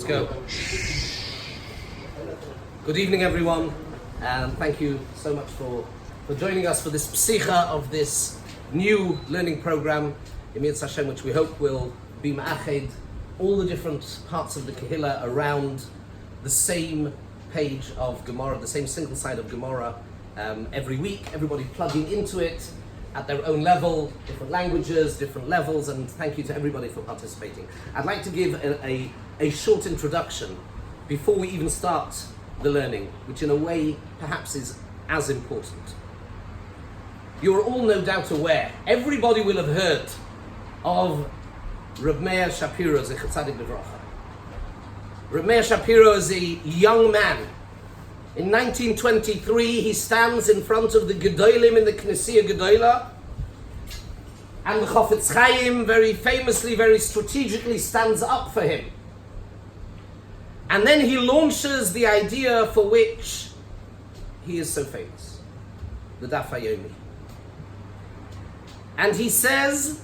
go. Good evening, everyone, and thank you so much for joining us for this Pesicha of this new learning program, Emir Hashem, which we hope will be ma'ached all the different parts of the Dekhilla around the same page of Gemara, the same single side of Gemara every week, everybody plugging into it at their own level, different languages, different levels, and thank you to everybody for participating. I'd like to give a short introduction before we even start the learning, which in a way perhaps is as important. You're all no doubt aware, everybody will have heard of Reb Meir Shapiro, Zecher Tzadik Livracha. Reb Meir Shapiro is a young man. In 1923, he stands in front of the Gedolim in the Knessia Gedola, and the Chofetz Chaim very famously, very strategically stands up for him. And then he launches the idea for which he is so famous, the Daf Yomi. And he says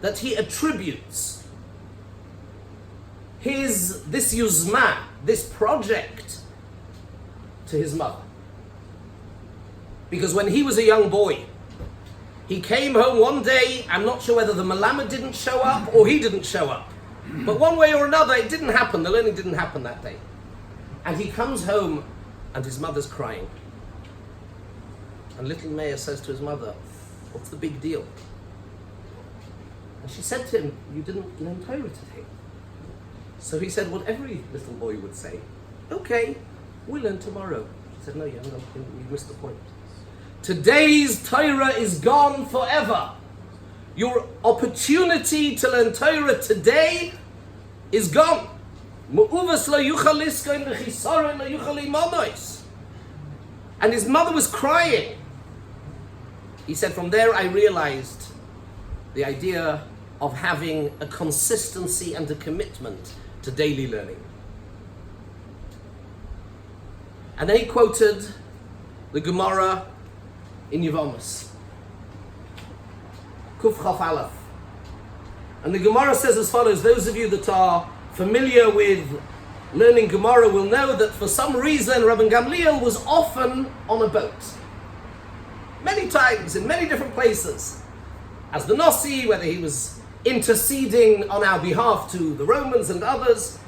that he attributes this yuzma, this project, to his mother. Because when he was a young boy, he came home one day, I'm not sure whether the Malamed didn't show up or he didn't show up. But one way or another, it didn't happen, the learning didn't happen that day. And he comes home and his mother's crying. And little Meir says to his mother, "What's the big deal?" And she said to him, "You didn't learn Torah today." So he said what every little boy would say, "Okay, we'll learn tomorrow." She said, "No, you missed the point. Today's Torah is gone forever. Your opportunity to learn Torah today is gone." And his mother was crying. He said, "From there I realized the idea of having a consistency and a commitment to daily learning." And then he quoted the Gemara in Yevamos, Kuf Chaf Aleph. And the Gemara says as follows. Those of you that are familiar with learning Gemara will know that for some reason Rabban Gamliel was often on a boat. Many times, in many different places. As the Nasi, whether he was interceding on our behalf to the Romans and others,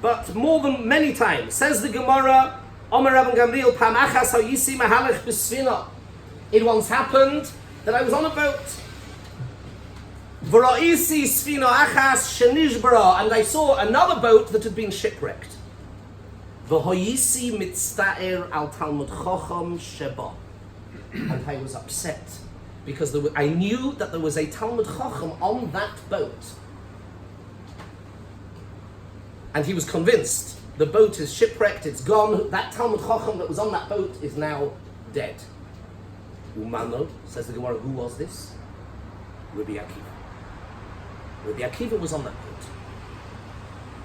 but more than many times. Says the Gemara, Omer Rabban Gamliel, Pam achas hayisi mahalech b'sfina. It once happened that I was on a boat. V'ra'isi sfina achas shenishbara, and I saw another boat that had been shipwrecked. V'hoyisi mitzta'er al Talmud Chacham sheba. And I was upset because I knew that there was a Talmud Chacham on that boat. And he was convinced the boat is shipwrecked, it's gone. That Talmud Chacham that was on that boat is now dead. Umano, says the Gemara, who was this? Rabbi Akiva. Rabbi Akiva was on that boat.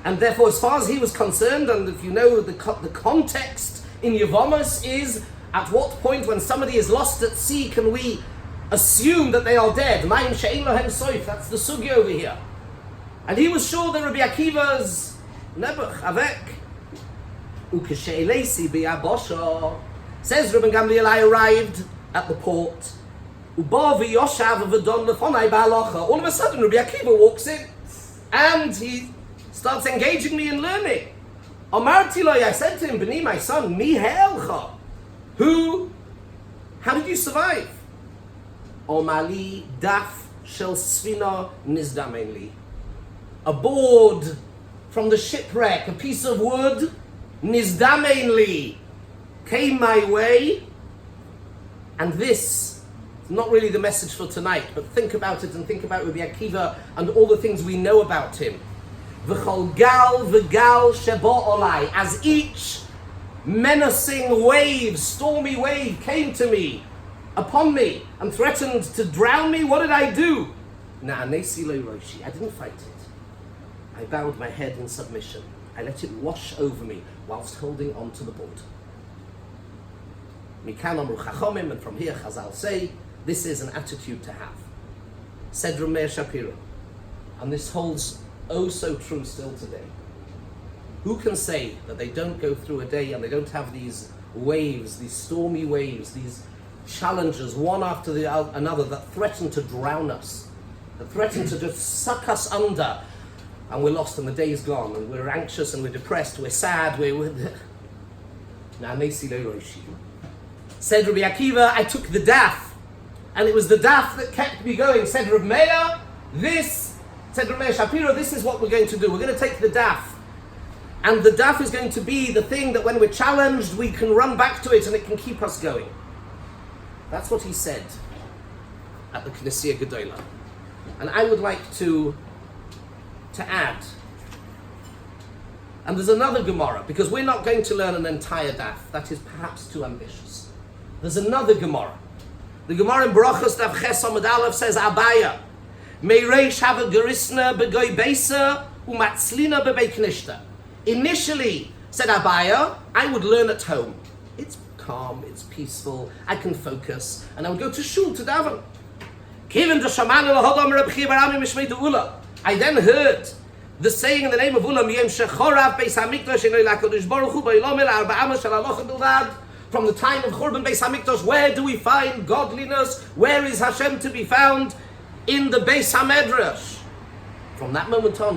And therefore, as far as he was concerned, and if you know the context in Yevamos is, at what point when somebody is lost at sea can we assume that they are dead? Mayim she'ein lohem soif, that's the sugi over here. And he was sure that Rabbi Akiva's nebuch, avek, ukeshe'elesi b'yabosha. Says Rabban Gamliel, I arrived at the port. Uba v'yoshav v'don lefonai ba'alocha. All of a sudden Rabbi Akiva walks in and he starts engaging me in learning. Amarti lo, I said to him, B'ni, my son, mi he'elcha. How did you survive? Omali daf shel sfina nizdamenli. A board from the shipwreck, a piece of wood, nizdamenli, came my way. And this is not really the message for tonight, but think about it and think about Rabbi Akiva and all the things we know about him. V'chol gal v'gal shebo olai. As each menacing wave, stormy wave came to me, upon me, and threatened to drown me, what did I do? Na'anesi lo roshi. I didn't fight it. I bowed my head in submission. I let it wash over me whilst holding on to the board. Mikan amru chachomim, and from here Chazal say, this is an attitude to have. Said Reb Meir Shapiro. And this holds oh so true still today. Who can say that they don't go through a day and they don't have these waves, these stormy waves, these challenges, one after another, that threaten to drown us, that threaten to just suck us under, and we're lost and the day's gone, and we're anxious and we're depressed, we're sad, Said Rabbi Akiva, I took the daf, and it was the daf that kept me going. Said Rabbi Meir, said Rabbi Meir Shapiro, this is what we're going to do. We're going to take the daf. And the daf is going to be the thing that when we're challenged, we can run back to it and it can keep us going. That's what he said at the Knessia Gedola. And I would like to add, and there's another Gemara, because we're not going to learn an entire daf. That is perhaps too ambitious. There's another Gemara. The Gemara in Brachos Daf Ches Amud Aleph says, Abaya, Meireish have a gerisna begoy beisa umatzlina bebei knishta. Initially, said Abaya, I would learn at home. It's calm, it's peaceful, I can focus, and I would go to shul to daven. I then heard the saying in the name of Ulam, from the time of Churban Beis HaMikdash, where do we find godliness? Where is Hashem to be found? In the Beis HaMedrash. From that moment on,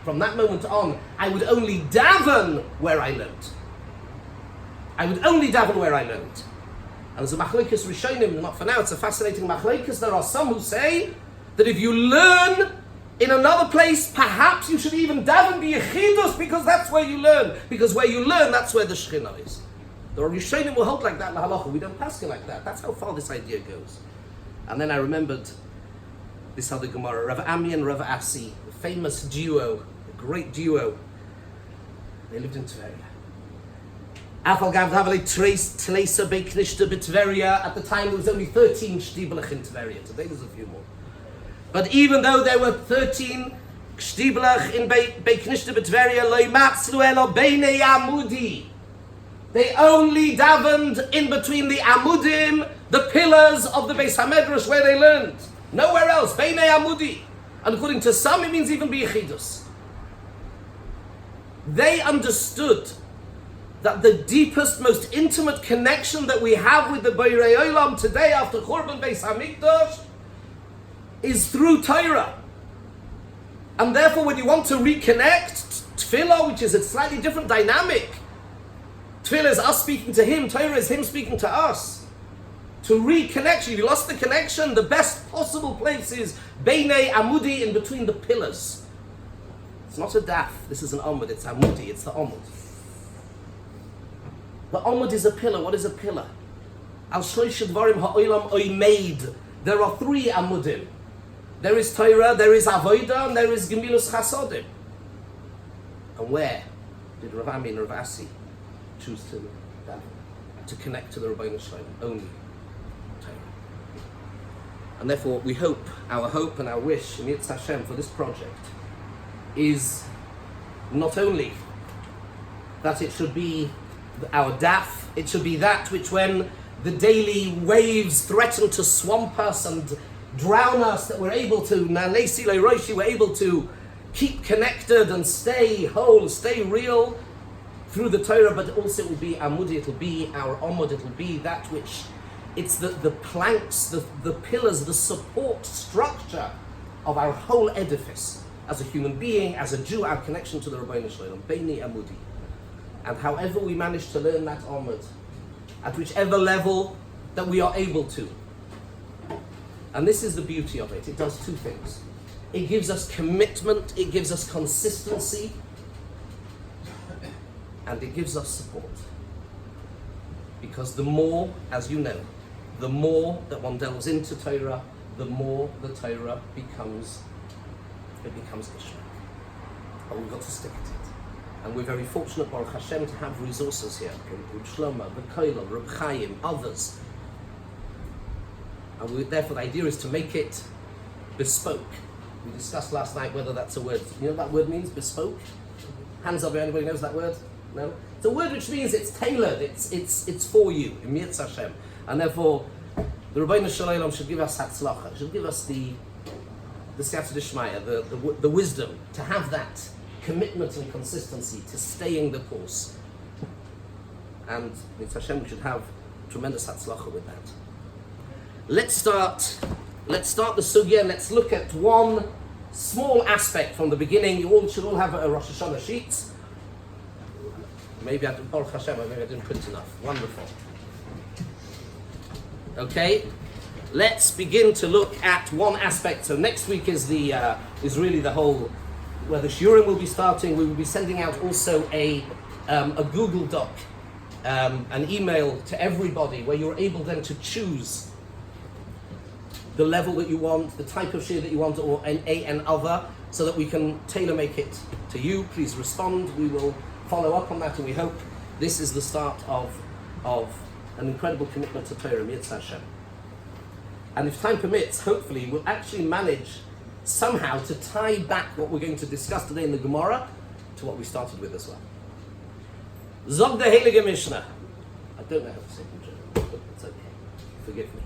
from that moment on, I would only daven where I learned. And there's a machlokes rishonim, not for now, it's a fascinating machlokes. There are some who say that if you learn in another place, perhaps you should even daven b'yechidus, because that's where you learn. Because where you learn, that's where the Shekhinah is. The rishonim will hold like that in the halacha. We don't pass it like that. That's how far this idea goes. And then I remembered this other Gemara, Rav Ami and Rav Asi, the famous duo, the great duo. They lived in Tveria. At the time there was only 13 shtibelach in Tveria. Today there's a few more. But even though there were 13 shtibelach in Beit Knishta b'Tveria, lo yimatzlu elo beinei amudi. They only davened in between the amudim, the pillars of the Beis HaMedrash where they learned. Nowhere else. Beinei amudi. And according to some, it means even b'yechidus. They understood that the deepest, most intimate connection that we have with the Borei Olam today after Churban Beis HaMikdash is through Torah. And therefore when you want to reconnect, Tefillah, which is a slightly different dynamic, Tefillah is us speaking to him, Torah is him speaking to us. To reconnect, if you lost the connection, the best possible place is Beinei Amudi, in between the pillars. It's not a daf, this is an Amud, it's Amudi, it's the Amud. The Amud is a pillar. What is a pillar? Al shloish dvarim ha'olam oimeid. There are 3 Amudim. There is Torah, there is Avodah, and there is Gemilus Chasodim. And where did Rav Ami and Rav Asi choose to connect to the Rabbeinu Shalom? Only Torah. And therefore we hope, our hope and our wish in Yitz Hashem for this project is not only that it should be our daf, it should be that which when the daily waves threaten to swamp us and drown us, that we're able to, we're able to keep connected and stay whole, stay real through the Torah, but also it will be Amudi, it will be our Amud, it will be that which, it's the planks, the pillars, the support structure of our whole edifice. As a human being, as a Jew, our connection to the Rabbeinu Shalom, Beini Amudi. And however we manage to learn that Amud, at whichever level that we are able to. And this is the beauty of it. It does 2 things. It gives us commitment, it gives us consistency, and it gives us support. Because the more, as you know, the more that one delves into Torah, the more the Torah becomes Ishmael. But we've got to stick at it. And we're very fortunate, Baruch Hashem, to have resources here. Reb Shlomo, Reb Koilel, Reb Chaim, others. And therefore the idea is to make it bespoke. We discussed last night whether that's a word. You know what that word means, bespoke? Hands up, anybody knows that word? No? It's a word which means it's tailored, it's for you, in Yitz Hashem. And therefore, the Rabbeinu Shalom should give us hatzlacha, should give us the the siyata d'shmaya, the wisdom, to have that commitment and consistency to staying the course. And Mitzvah Hashem, we should have tremendous hatzlacha with that. Let's start the sugya and let's look at one small aspect from the beginning. You should all have a Rosh Hashanah sheet. Maybe I didn't print enough. Wonderful. Okay, let's begin to look at one aspect. So next week is really the whole, where the shiurim will be starting. We will be sending out also a Google Doc, an email to everybody where you're able then to choose the level that you want, the type of shiur that you want, or an other, so that we can tailor make it to you. Please respond. We will follow up on that, and we hope this is the start of an incredible commitment to Torah, Mitzvah Hashem. And if time permits, hopefully we'll actually manage somehow to tie back what we're going to discuss today in the Gemara to what we started with as well. Zog the Heilige Mishnah. I don't know how to say it in German, but it's okay. Forgive me.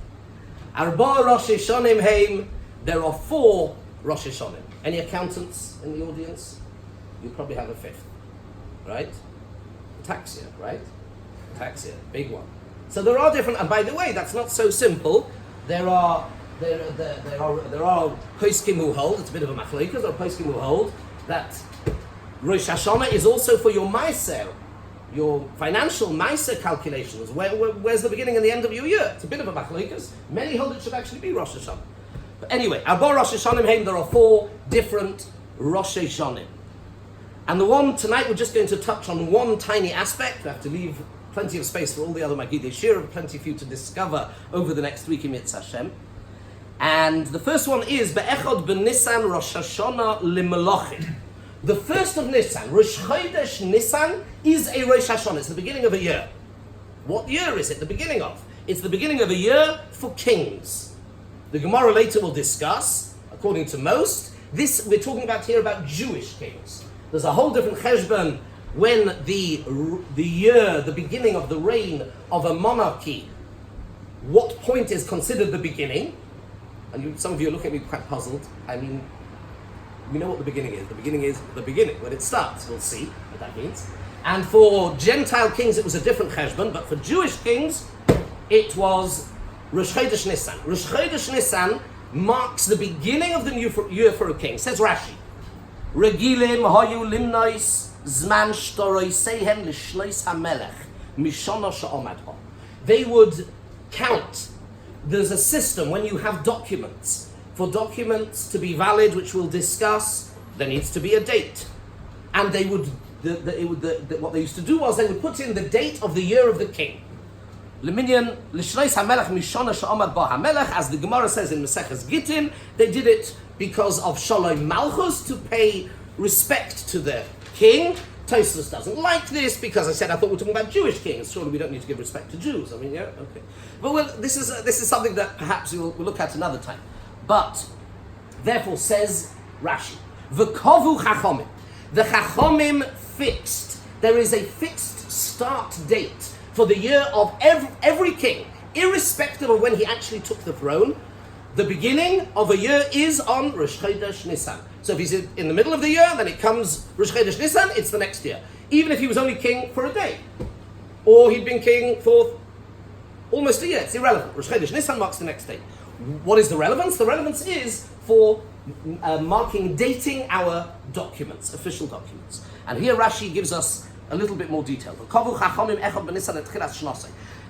Arba Rosh Hashanim Heim. There are 4 Rosh Hashanim. Any accountants in the audience? You probably have a 5th, right? Tax year, right? Tax year, big one. So there are different, and by the way, that's not so simple. There are poskim who hold, it's a bit of a machlokes, there are poskim who hold that Rosh Hashanah is also for your meiser, your financial meiser calculations. Where's the beginning and the end of your year? It's a bit of a machlokes. Many hold it should actually be Rosh Hashanah. But anyway, Arba Rosh Hashanim Heim, there are 4 different Rosh Hashanim. And the one tonight, we're just going to touch on one tiny aspect. We have to leave plenty of space for all the other Magidei Shir, plenty for you to discover over the next week in Mitzvah Hashem. And the first one is Be'echad b'Nisan Rosh Hashanah L'Melachim. The first of Nisan, Rosh Chodesh Nisan, is a Rosh Hashanah. It's the beginning of a year. What year is it the beginning of? It's the beginning of a year for kings. The Gemara later will discuss, according to most, this we're talking about here about Jewish kings. There's a whole different cheshbon when the year, the beginning of the reign of a monarchy, what point is considered the beginning? And some of you are looking at me quite puzzled. I mean, we know what the beginning is. The beginning is the beginning, when it starts. We'll see what that means. And for Gentile kings, it was a different cheshbon, but for Jewish kings, it was Rosh Chodesh Nisan. Rosh Chodesh Nisan marks the beginning of the new year for a king. Says Rashi, Regilim hayu limnois zman shtoroi seihem l'shlois hamelech mishana sha'omad ha. They would count. There's a system when you have documents. For documents to be valid, which we'll discuss, there needs to be a date. And they would, what they used to do was they would put in the date of the year of the king. Leminyan l'shlois hamelech mishana sha'omad ba hamelech, as the Gemara says in Mesechta Gittin, they did it because of Shalom Malchus, to pay respect to the king. Tosfos doesn't like this because I said I thought we were talking about Jewish kings. Surely we don't need to give respect to Jews. I mean, yeah, okay. But this is something that perhaps we'll look at another time. But therefore, says Rashi, v'kovu chachomim. The chachomim fixed. There is a fixed start date for the year of every king, irrespective of when he actually took the throne. The beginning of a year is on Rosh Chodesh Nisan. So if he's in the middle of the year, then it comes Rosh Chodesh Nisan, it's the next year. Even if he was only king for a day. Or he'd been king for almost a year, it's irrelevant. Rosh Chodesh Nisan marks the next day. What is the relevance? The relevance is for marking, dating our documents, official documents. And here Rashi gives us a little bit more detail.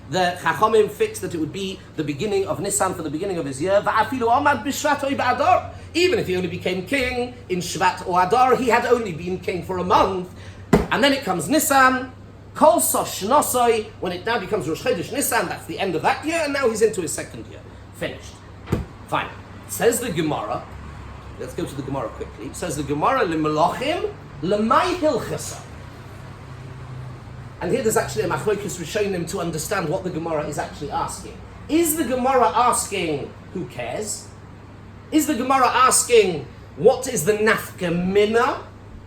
The Chachamim fixed that it would be the beginning of Nisan for the beginning of his year. Even if he only became king in Shvat or Adar, he had only been king for a month. And then it comes Nisan, Kol Sosh Nosoi, when it now becomes Rosh Chodesh Nisan, that's the end of that year, and now he's into his second year. Finished. Fine. Says the Gemara, let's go to the Gemara quickly. Says the Gemara, L'melachim, L'mai Hilchasa. And here there's actually a machlokes rishonim to understand what the Gemara is actually asking. Is the Gemara asking, who cares? Is the Gemara asking, what is the nafka mina?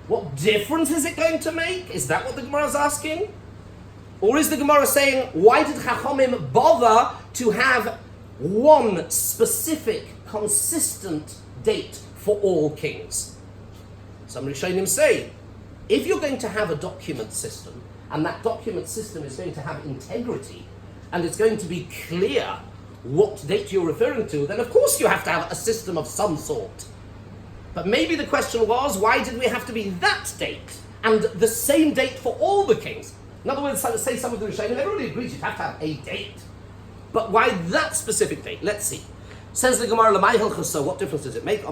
What difference is it going to make? Is that what the Gemara is asking? Or is the Gemara saying, why did Chachamim bother to have one specific, consistent date for all kings. Some Rishonim say, if you're going to have a document system, and that document system is going to have integrity, and it's going to be clear what date you're referring to, then of course you have to have a system of some sort. But maybe the question was, why did we have to be that date, and the same date for all the kings? In other words, say some of the Rishonim, everybody agrees you'd have to have a date. But why that specific date? Let's see. Says the Gemara, so what difference does it make?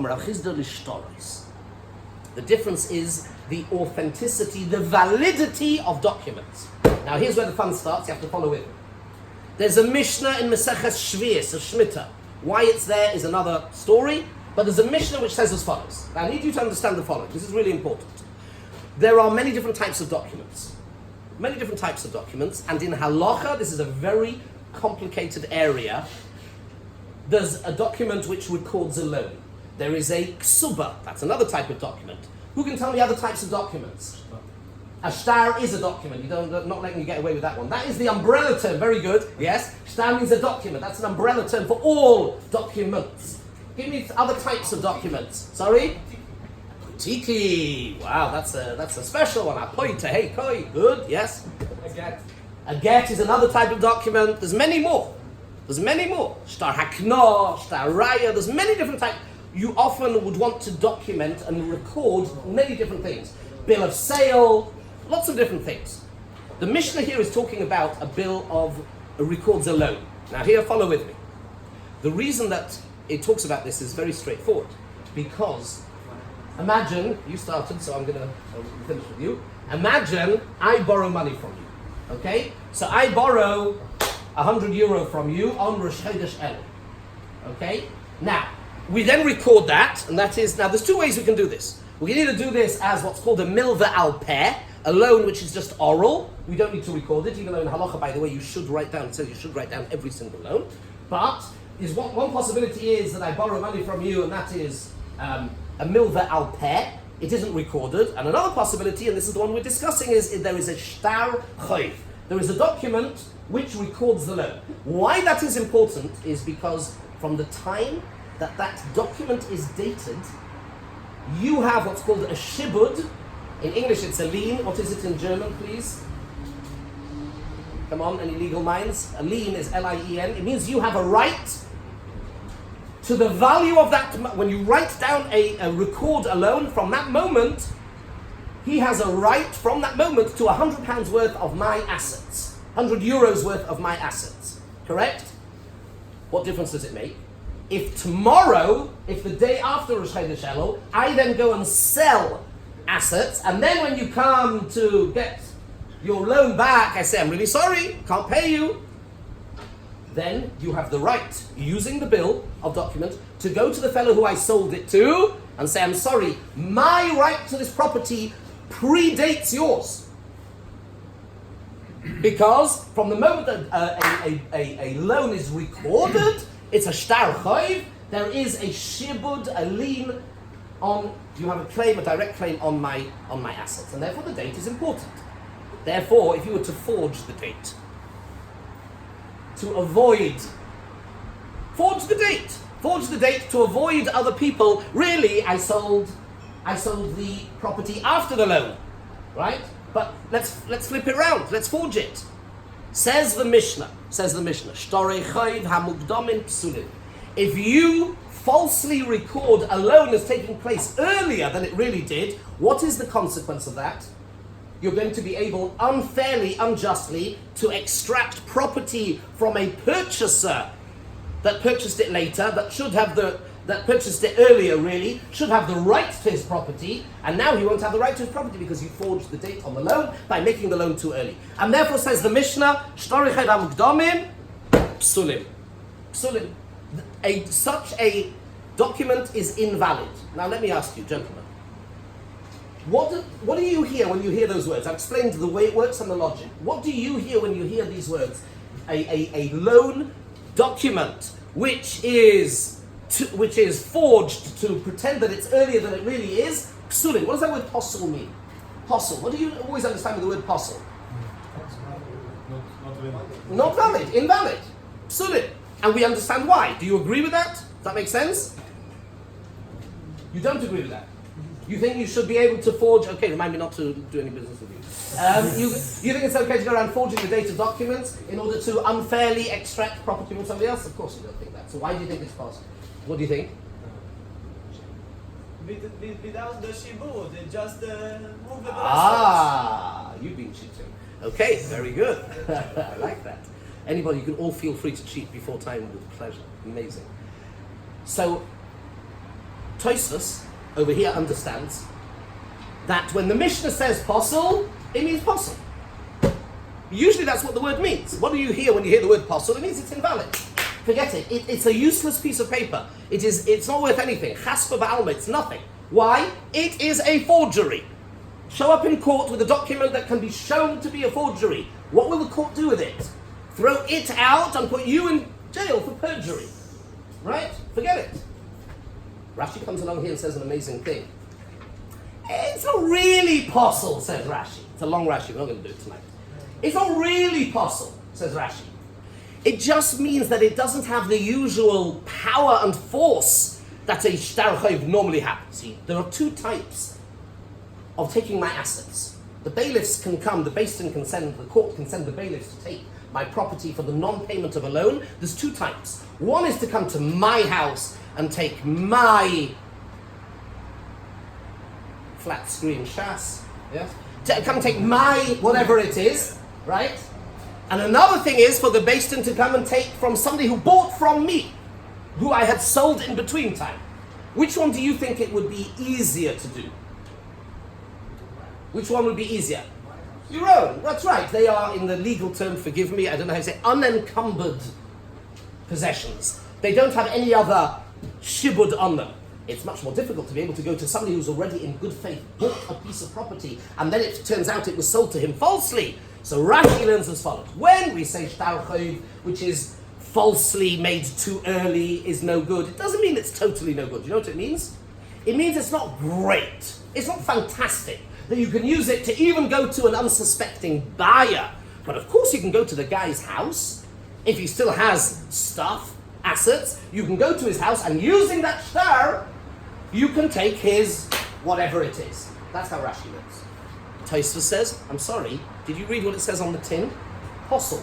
The difference is the authenticity, the validity of documents. Now here's where the fun starts, you have to follow with me. There's a Mishnah in Mesechta Shvius, of Shemitah. Why it's there is another story, but there's a Mishnah which says as follows. Now I need you to understand the following, this is really important. There are many different types of documents. Many different types of documents, and in halacha, this is a very complicated area. There's a document which records a loan. There is a ksuba, that's another type of document. Who can tell me other types of documents? A shtar is a document, not letting you get away with that one. That is the umbrella term, very good, yes. Shtar means a document, that's an umbrella term for all documents. Give me other types of documents. Sorry? Tiki. Wow, that's a special one. Apoita, hey, koi, good, yes. A get. A get is another type of document. There's many more. Shtar hakno, shtar raya. There's many different types. You often would want to document and record many different things. Bill of sale, lots of different things. The Mishnah here is talking about a bill of records a loan. Now here, follow with me. The reason that it talks about this is very straightforward, because imagine, you started, so I'm going to finish with you. Imagine I borrow money from you, okay? So I borrow 100 euro from you on Rosh Chodesh Ellul, okay? Now, we then record that, and that is, now there's two ways we can do this. We can either do this as what's called a milva al peh, a loan which is just oral. We don't need to record it, even though in halacha, by the way, you should write down, it says you should write down every single loan. But one possibility is that I borrow money from you, and that is a milva al peh. It isn't recorded. And another possibility, and this is the one we're discussing, is there is a shtar chayv. There is a document which records the loan. Why that is important is because from the time that document is dated, you have what's called a shibud. In English it's a lien. What is it in German, please? Come on, any legal minds? A lien is L-I-E-N. It means you have a right to the value of that. When you write down a record a loan, from that moment, he has a right from that moment to £100 worth of my assets. 100 euros worth of my assets. Correct? What difference does it make? If tomorrow, if the day after Rosh Chodesh Ellul, I then go and sell assets, and then when you come to get your loan back, I say, I'm really sorry, can't pay you, then you have the right, using the bill of document, to go to the fellow who I sold it to and say, I'm sorry, my right to this property predates yours. Because from the moment that a loan is recorded, it's a shtar chayv, there is a shibud, a lien on, you have a claim, a direct claim on my assets, and therefore the date is important. Therefore, if you were to forge the date, to avoid, forge the date to avoid other people, really I sold the property after the loan, right? But let's flip it around, let's forge it. Says the Mishnah, Shtorei chayv hamukdamin psulim. If you falsely record a loan as taking place earlier than it really did, what is the consequence of that? You're going to be able unfairly, unjustly, to extract property from a purchaser that purchased it later, that purchased it earlier really, should have the right to his property, and now he won't have the right to his property because you forged the date on the loan by making the loan too early. And therefore says the Mishnah, Shtorei chayv hamukdamin psulim. Psulim. Such a document is invalid. Now let me ask you, gentlemen, what do you hear when you hear those words? I've explained the way it works and the logic. What do you hear when you hear these words? A loan document which is forged to pretend that it's earlier than it really is. Psulim. What does that word posel mean? Posel. What do you always understand with the word posel? Not valid. Invalid. Psulim. And we understand why. Do you agree with that? Does that make sense? You don't agree with that? You think you should be able to forge, okay, remind me not to do any business with you. You think it's okay to go around forging the date of documents in order to unfairly extract property from somebody else? Of course you don't think that. So why do you think it's possible? What do you think? Without the shibud, they just move the You've been cheating. Okay, very good. I like that. Anybody, you can all feel free to cheat before time with pleasure. Amazing. So, Tosfos over here understands that when the Mishnah says posel, it means posel. Usually that's what the word means. What do you hear when you hear the word posel? It means it's invalid. Forget it. It's a useless piece of paper. It's not worth anything. Chaspa ba'alma, it's nothing. Why? It is a forgery. Show up in court with a document that can be shown to be a forgery. What will the court do with it? Throw it out and put you in jail for perjury. Right? Forget it. Rashi comes along here and says an amazing thing. It's not really posel, says Rashi. It's a long Rashi, we're not going to do it tonight. It's not really posel, says Rashi. It just means that it doesn't have the usual power and force that a shtar chayv normally has. See, there are two types of taking my assets. The bailiffs can come, the Basin can send, the court can send the bailiffs to take my property for the non-payment of a loan. There's two types. One is to come to my house and take my flat screen shas, yes? To come take my whatever it is, right? And another thing is for the Basin to come and take from somebody who bought from me, who I had sold in between time. Which one do you think it would be easier to do? Which one would be easier? Your own, that's right. They are, in the legal term, forgive me, I don't know how to say, unencumbered possessions. They don't have any other shibud on them. It's much more difficult to be able to go to somebody who's already in good faith bought a piece of property and then it turns out it was sold to him falsely. So Rashi learns as follows. When we say shtar chayv, which is falsely made too early, is no good, it doesn't mean it's totally no good. You know what it means? It means it's not great. It's not fantastic. That you can use it to even go to an unsuspecting buyer. But of course you can go to the guy's house, if he still has stuff, assets, you can go to his house and using that shtar, you can take his whatever it is. That's how Rashi lives. Tosfos says, I'm sorry, did you read what it says on the tin? Posel.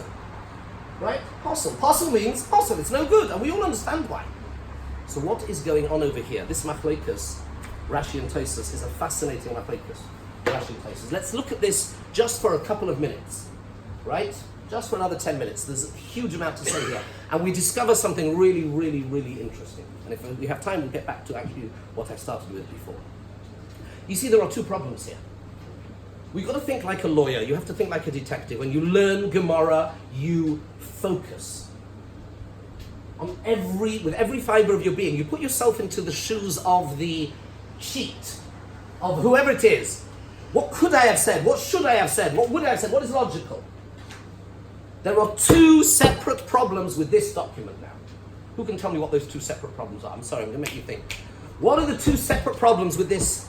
Right? Posel. Posel means posel, it's no good, and we all understand why. So what is going on over here? This machlokas, Rashi and Tosfos, is a fascinating machlokas. Rashi and Tosfos. Let's look at this just for a couple of minutes. Right? Just for another 10 minutes. There's a huge amount to say here. And we discover something really, really, really interesting. And if we have time, we'll get back to actually what I started with before. You see, there are two problems here. We've got to think like a lawyer. You have to think like a detective. When you learn Gemara, you focus. With every fiber of your being, you put yourself into the shoes of the cheat, of whoever it is. What could I have said? What should I have said? What would I have said? What is logical? There are two separate problems with this document now. Who can tell me what those two separate problems are? I'm sorry, I'm going to make you think. What are the two separate problems with this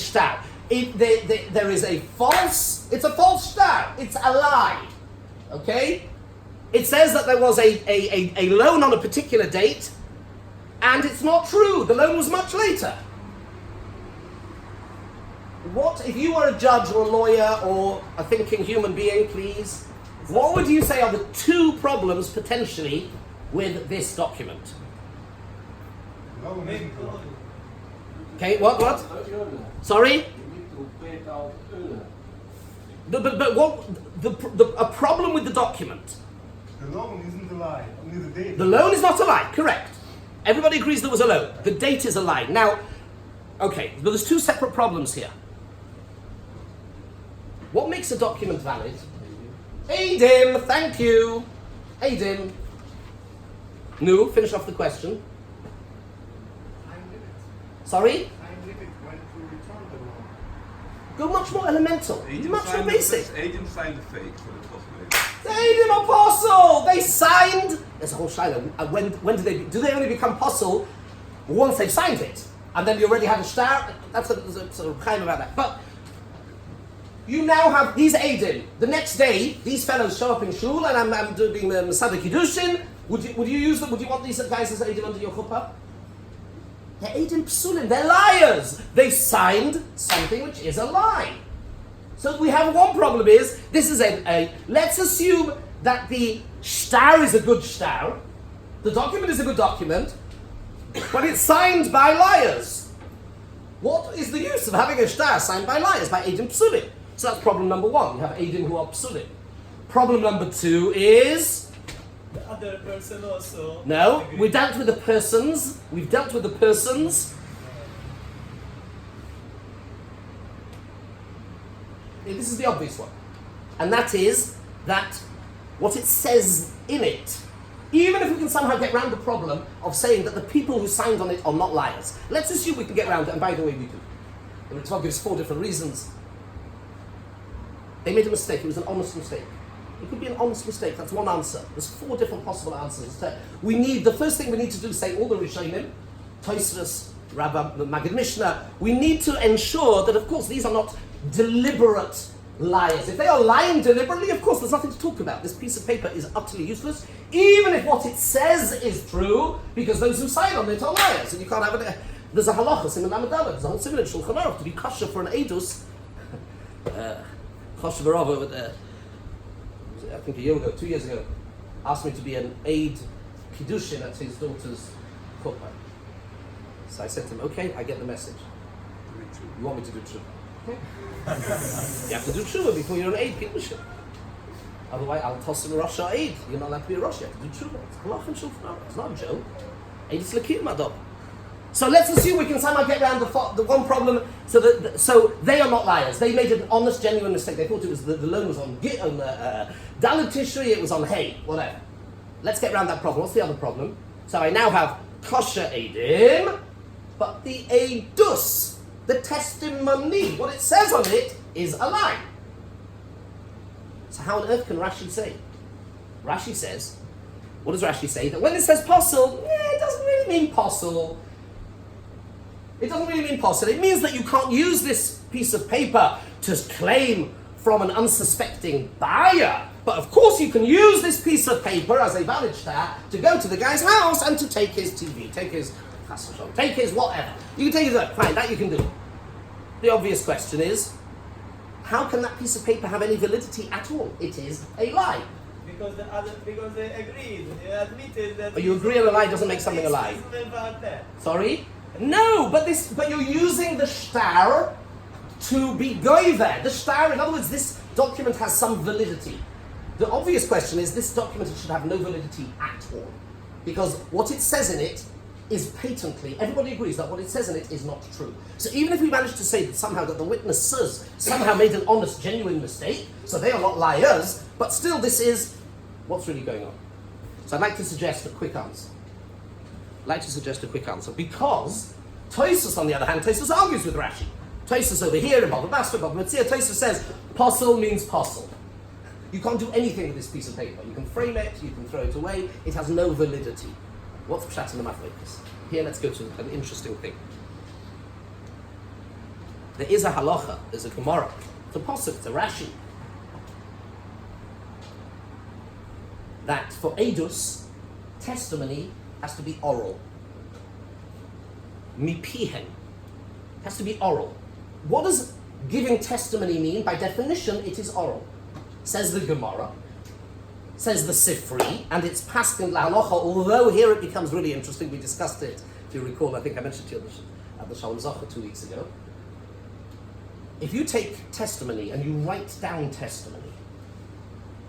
shtar? There is it's a false shtar. It's a lie. Okay? It says that there was a loan on a particular date, and it's not true. The loan was much later. What, if you were a judge or a lawyer or a thinking human being, please, what would you say are the two problems potentially with this document? Okay, what? Sorry? But what, a problem with the document? The loan isn't a lie, only the date. The loan is not a lie, correct. Everybody agrees there was a loan. The date is a lie. Now, okay, but there's two separate problems here. What makes a document valid? Aidim, thank you. Aidim. No, finish off the question. Sorry? Time limit when to return the loan. Go much more elemental, much more basic. Aidim signed the fake for the possibility. The Aidim apostle! They signed. There's a whole shiloh. When do they only become apostle once they've signed it? And then you already have a shtar? There's a sort of claim about that. But you now have these Aidim. The next day, these fellows show up in shul, and I'm doing Masada Kiddushin. Would you use them? Would you want these guys as Aidim under your chuppah? They're Eidim Psulim, they're liars. They signed something which is a lie. So we have one problem is, this is let's assume that the shtar is a good shtar, the document is a good document, but it's signed by liars. What is the use of having a shtar signed by liars, by Eidim Psulim? So that's problem number one, you have Eidim who are Psulim. Problem number two is... The other person also. No, agree. we've dealt with the persons. We've dealt with the persons. This is the obvious one. And that is that what it says in it, even if we can somehow get around the problem of saying that the people who signed on it are not liars. Let's assume we can get around it, and by the way, we do. The Ritva gives 4 different reasons. They made a mistake, it was an honest mistake. It could be an honest mistake, that's one answer. There's 4 different possible answers. The first thing we need to do is say all the Rishonim, Tosfos, Rabbah, the Maggid Mishnah, we need to ensure that, of course, these are not deliberate liars. If they are lying deliberately, of course, there's nothing to talk about. This piece of paper is utterly useless, even if what it says is true, because those who sign on it are liars, and you can't have it. There's a halacha, in the Lamadala, there's a whole simon in Shulchan Aruch, to be kosher for an edus. Choshev Rava, I think a year ago, 2 years ago, asked me to be an aid kiddushin at his daughter's chuppah. So I said to him, okay, I get the message. You want me to do tshuva? Okay. You have to do tshuva before you're an aid kiddushin. Otherwise, I'll toss in a Rosh aid. You're not allowed to be a Rosh, you have to do tshuva. It's halach and Shulchan Aruch. It's not a joke. Aid is l'kiyum adab. So let's assume we can somehow get around the one problem. So they are not liars. They made an honest, genuine mistake. They thought it was the loan was on Dalit Tishri, it was on Hay, whatever. Let's get around that problem. What's the other problem? So I now have kosher Eidim, but the Eidus, the testimony, what it says on it is a lie. So how on earth can Rashi say? Rashi says, what does Rashi say? That when it says posel, it doesn't really mean posel. It doesn't really mean posel. It means that you can't use this piece of paper to claim from an unsuspecting buyer. But of course you can use this piece of paper as a valid shtar to go to the guy's house and to take his TV, take his take his whatever. You can take his work, fine, that you can do. The obvious question is, how can that piece of paper have any validity at all? It is a lie. Because they agreed, they admitted that. But you agree on a lie doesn't make something a lie. Sorry? No, but you're using the shtar to be goiver. The shtar, in other words, this document has some validity. The obvious question is, this document should have no validity at all. Because what it says in it is patently, everybody agrees that what it says in it is not true. So even if we manage to say that somehow that the witnesses somehow made an honest, genuine mistake, so they are not liars, but still this is what's really going on. So I'd like to suggest a quick answer. Because Tosfos, on the other hand, Tosfos argues with Rashi. Tosfos over here in Bava Basra, Bava Metzia, Tosfos says, posel means posel. You can't do anything with this piece of paper. You can frame it, you can throw it away, it has no validity. What's pshat in the machlokes? Here, let's go to an interesting thing. There is a halacha, there's a Gemara, it's a posuk, it's a Rashi, that for edus, testimony has to be oral. Mipihen has to be oral. What does giving testimony mean? By definition, it is oral. Says the Gemara, says the Sifri, and it's passed in Halacha, although here it becomes really interesting. We discussed it, if you recall, I think I mentioned to you at the Shalom Zocher 2 weeks ago. If you take testimony and you write down testimony,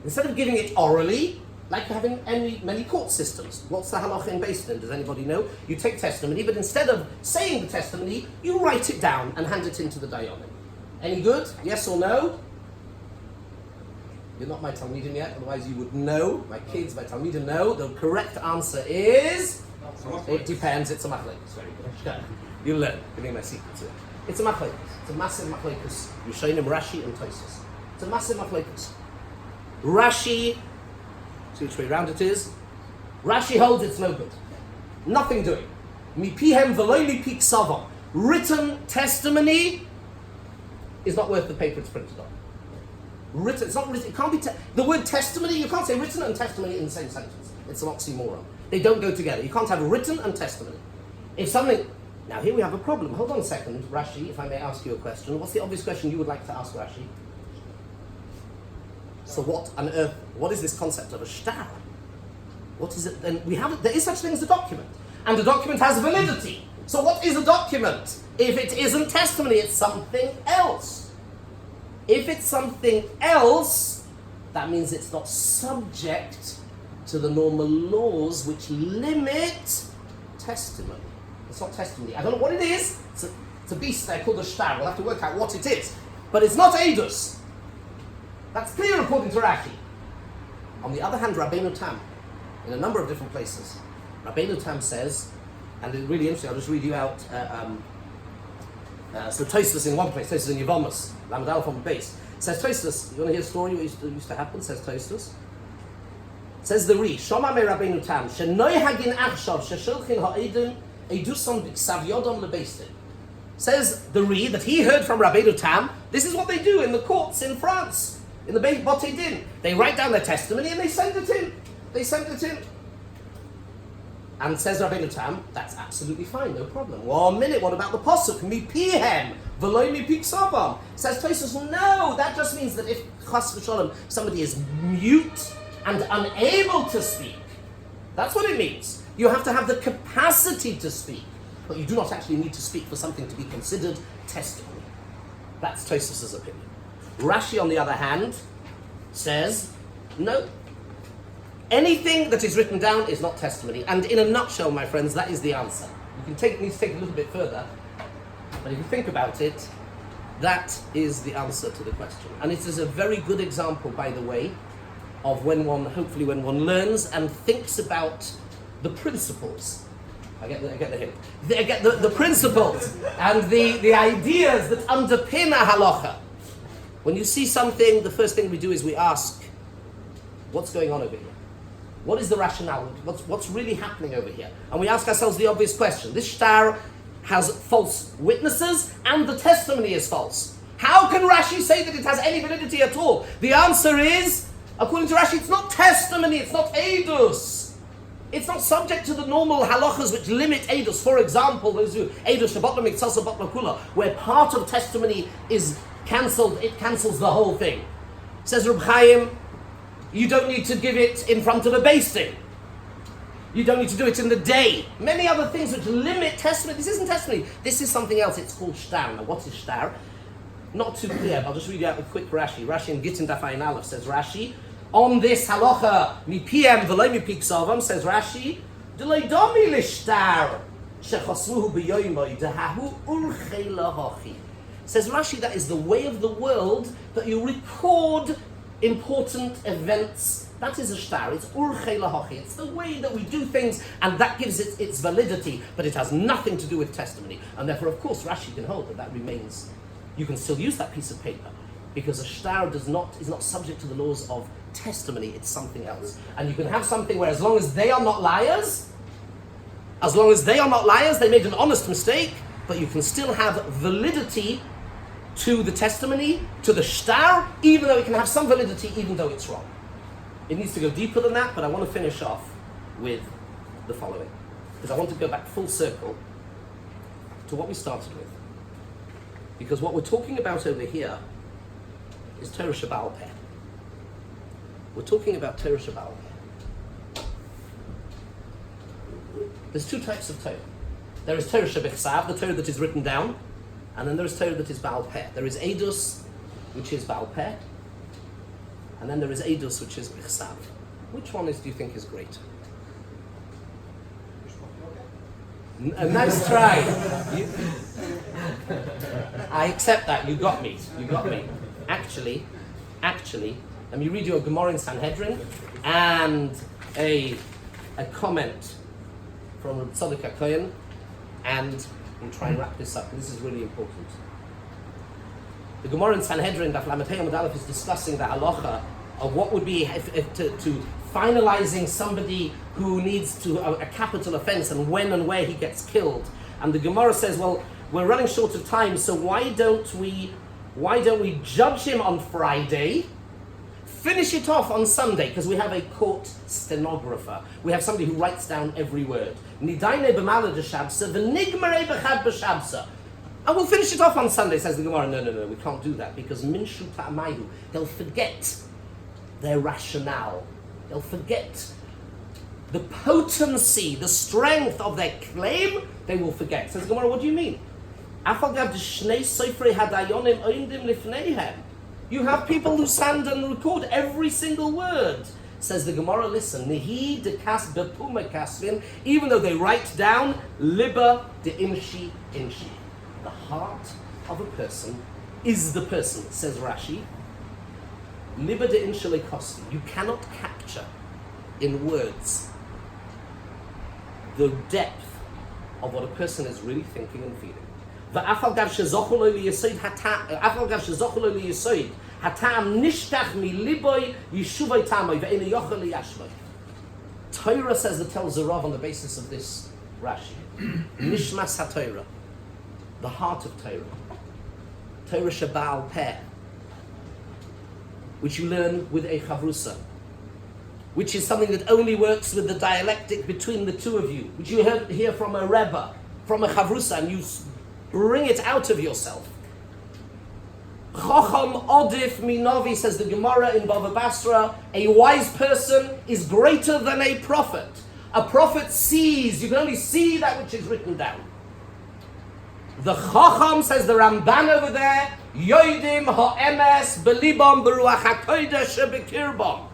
instead of giving it orally, like having many court systems. What's the halacha in Beis Din? Does anybody know? You take testimony, but instead of saying the testimony, you write it down and hand it into the dayanim. Any good? Yes or no? You're not my talmidim yet, otherwise you would know. My kids, my talmidim know. The correct answer is... It depends, it's a machlekes. Very good. You learn. Give me my secrets here. It's a machlekes. It's a massive machlekes. Rishonim, Rashi, and Tosfos. It's a massive machlekes. Rashi... See which way round it is. Rashi holds it's no good. Nothing doing. Mipihem v'lo mipi ksavam. Written testimony is not worth the paper it's printed on. Written, it's not written, it can't be, the word testimony, you can't say written and testimony in the same sentence. It's an oxymoron. They don't go together. You can't have written and testimony. If something, Now here we have a problem. Hold on a second, Rashi, if I may ask you a question. What's the obvious question you would like to ask Rashi? So what on earth, what is this concept of a shtar? What is it? Then there is such thing as a document. And the document has validity. So what is a document? If it isn't testimony, it's something else. If it's something else, that means it's not subject to the normal laws which limit testimony. It's not testimony. I don't know what it is. It's a beast there called a shtar. We'll have to work out what it is. But it's not Eidus. That's clear according to Rashi. On the other hand, Rabbeinu Tam, in a number of different places, Rabbeinu Tam says, and it's really interesting, I'll just read you out, so Tosfos in one place, Tosfos in Yevamos, Lamed Aleph on the base, says Tosfos, you want to hear a story what used to happen, says Tosfos? Says the Ri, Shoma me Rabbeinu Tam, Shenoy hagin achshav, sheshulchin ha'edin, eduson b'ksav yodom lebeistin. Says the Ri that he heard from Rabbeinu Tam, this is what they do in the courts in France, in the Beit Botei Din. They write down their testimony and they send it in. And says Rabbeinu Tam, that's absolutely fine, no problem. 1 minute, what about the posuk? Mi pihem, v'lo mi piksavam. Says Tosfos, no, that just means that if chas v'sholem, somebody is mute and unable to speak, that's what it means. You have to have the capacity to speak, but you do not actually need to speak for something to be considered testimony. That's Tosfos' opinion. Rashi, on the other hand, says, no, anything that is written down is not testimony. And in a nutshell, my friends, that is the answer. You need to take it a little bit further, but if you think about it, that is the answer to the question. And it is a very good example, by the way, of when one learns and thinks about the principles. I get the hint. I get the principles and the ideas that underpin a halacha. When you see something, the first thing we do is we ask, what's going on over here? What is the rationale? What's really happening over here? And we ask ourselves the obvious question. This shtar has false witnesses and the testimony is false. How can Rashi say that it has any validity at all? The answer is, according to Rashi, it's not testimony, it's not Eidus. It's not subject to the normal halachas which limit Eidus. For example, those who Eidus Shabbat Miktsasa Bat Kula, where part of testimony is cancelled, it cancels the whole thing. Says Reb Chaim, you don't need to give it in front of a beis din. You don't need to do it in the day. Many other things which limit testimony. This isn't testimony. This is something else. It's called shtar. Now, what is shtar? Not too clear, but I'll just read you out a quick Rashi. Rashi in Gittin Daf Ayin Aleph says Rashi, on this halacha, mi piem v'lo mi piksavam, says Rashi, d'loi domi l'shtar shechasmuhu b'yoymoi dehahu urchei lahachi. Says Rashi, that is the way of the world that you record important events. That is a shtar. It's urchei lahachi. It's the way that we do things, and that gives it its validity, but it has nothing to do with testimony. And therefore, of course, Rashi can hold that remains. You can still use that piece of paper, because a shtar is not subject to the laws of testimony. It's something else. And you can have something where as long as they are not liars, they made an honest mistake, but you can still have validity to the testimony, to the shtar, even though it can have some validity, even though it's wrong. It needs to go deeper than that, but I want to finish off with the following, because I want to go back full circle to what we started with. Because what we're talking about over here is Torah Shebaal Peh. We're talking about Torah Shebaal Peh. There's two types of Torah. There is Torah Shebechsav, the Torah that is written down, and then there is Torah that is Baal Peh. There is Eidus, which is Baal Peh, and then there is Eidus, which is Bechsav. Which one do you think is greater? A nice try. I accept that. You got me. Actually, let me read you a Gemara in Sanhedrin and a comment from Tzaddik HaKohen, and we'll try and wrap this up. This is really important. The Gemara in Sanhedrin, Daf Lamed Hey Amud Aleph, is discussing the halacha of what would be to finalizing somebody who needs to a capital offense and when and where he gets killed. And the Gemara says, well, we're running short of time, so why don't we judge him on Friday, finish it off on Sunday, because we have a court stenographer. We have somebody who writes down every word. Nidayne b'malad b'shabsa, v'nigmarei b'chad b'shabsa. And we'll finish it off on Sunday, says the Gemara. No, we can't do that, because minshu ta'amayu, they'll forget their rationale. They'll forget the potency, the strength of their claim. They will forget. Says the Gemara, what do you mean? You have people who stand and record every single word. Says the Gemara, listen, even though they write down, liba de imshi inshi. The heart of a person is the person, says Rashi. Liba de inshi lekosti. You cannot capture in words the depth of what a person is really thinking and feeling. Torah says the tells the Rav on the basis of this Rashi. Nishmas HaTorah, the heart of Torah. Torah Shabal Peh, which you learn with a chavrusa, which is something that only works with the dialectic between the two of you, which you hear from a Rebbe, from a chavrusa, and you bring it out of yourself. Chacham Odif Minovi, says the Gemara in Bava Basra, a wise person is greater than a prophet. A prophet sees, you can only see that which is written down. The Chacham, says the Ramban over there, Yoidim ha'emes belibam beruach hakodesh shebekirbam.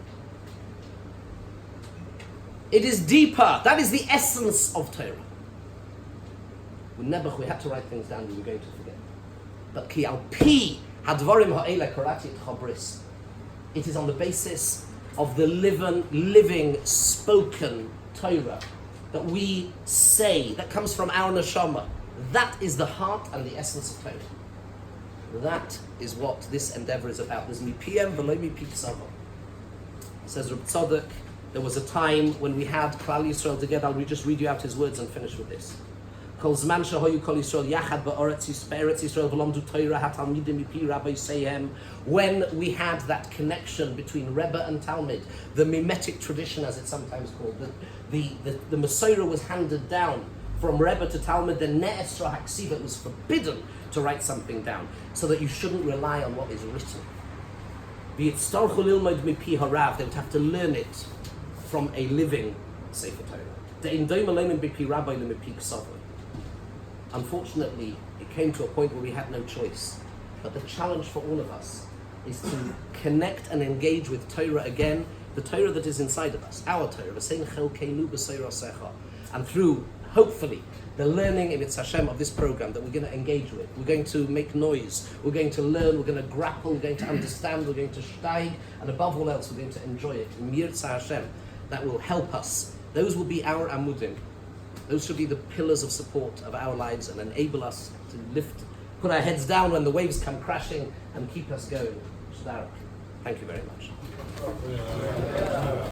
It is deeper. That is the essence of Torah. With Nebuch, we had to write things down we were going to forget. But ki al pi hadvarim ha'ela karati et chabris. It is on the basis of the living, spoken Torah that we say, that comes from our neshama. That is the heart and the essence of Torah. That is what this endeavor is about. There's mi piem v'lo mi pi ksava. Says Reb Tzadok, there was a time when we had Klal Yisrael together. I'll just read you out his words and finish with this. Kol zman shehoyu kol Yisrael yachad ba'oretz Yisrael v'lomdu Torah hatalmidim mipi Rabbi Seihem. When we had that connection between Rebbe and Talmud, the mimetic tradition, as it's sometimes called, the Masorah was handed down from Rebbe to Talmud. The Ne'esra Haksiva, it was forbidden to write something down, so that you shouldn't rely on what is written. V'yitztarchu lilmod mipi harav, they would have to learn it from a living Sefer Torah. Unfortunately, it came to a point where we had no choice. But the challenge for all of us is to connect and engage with Torah again, the Torah that is inside of us, our Torah. And through, hopefully, the learning in Its Hashem of this program that we're going to engage with, we're going to make noise, we're going to learn, we're going to grapple, we're going to understand, we're going to steig, and above all else, we're going to enjoy it. In Its Hashem, that will help us. Those will be our amudim. Those should be the pillars of support of our lives and enable us to put our heads down when the waves come crashing and keep us going. Thank you very much.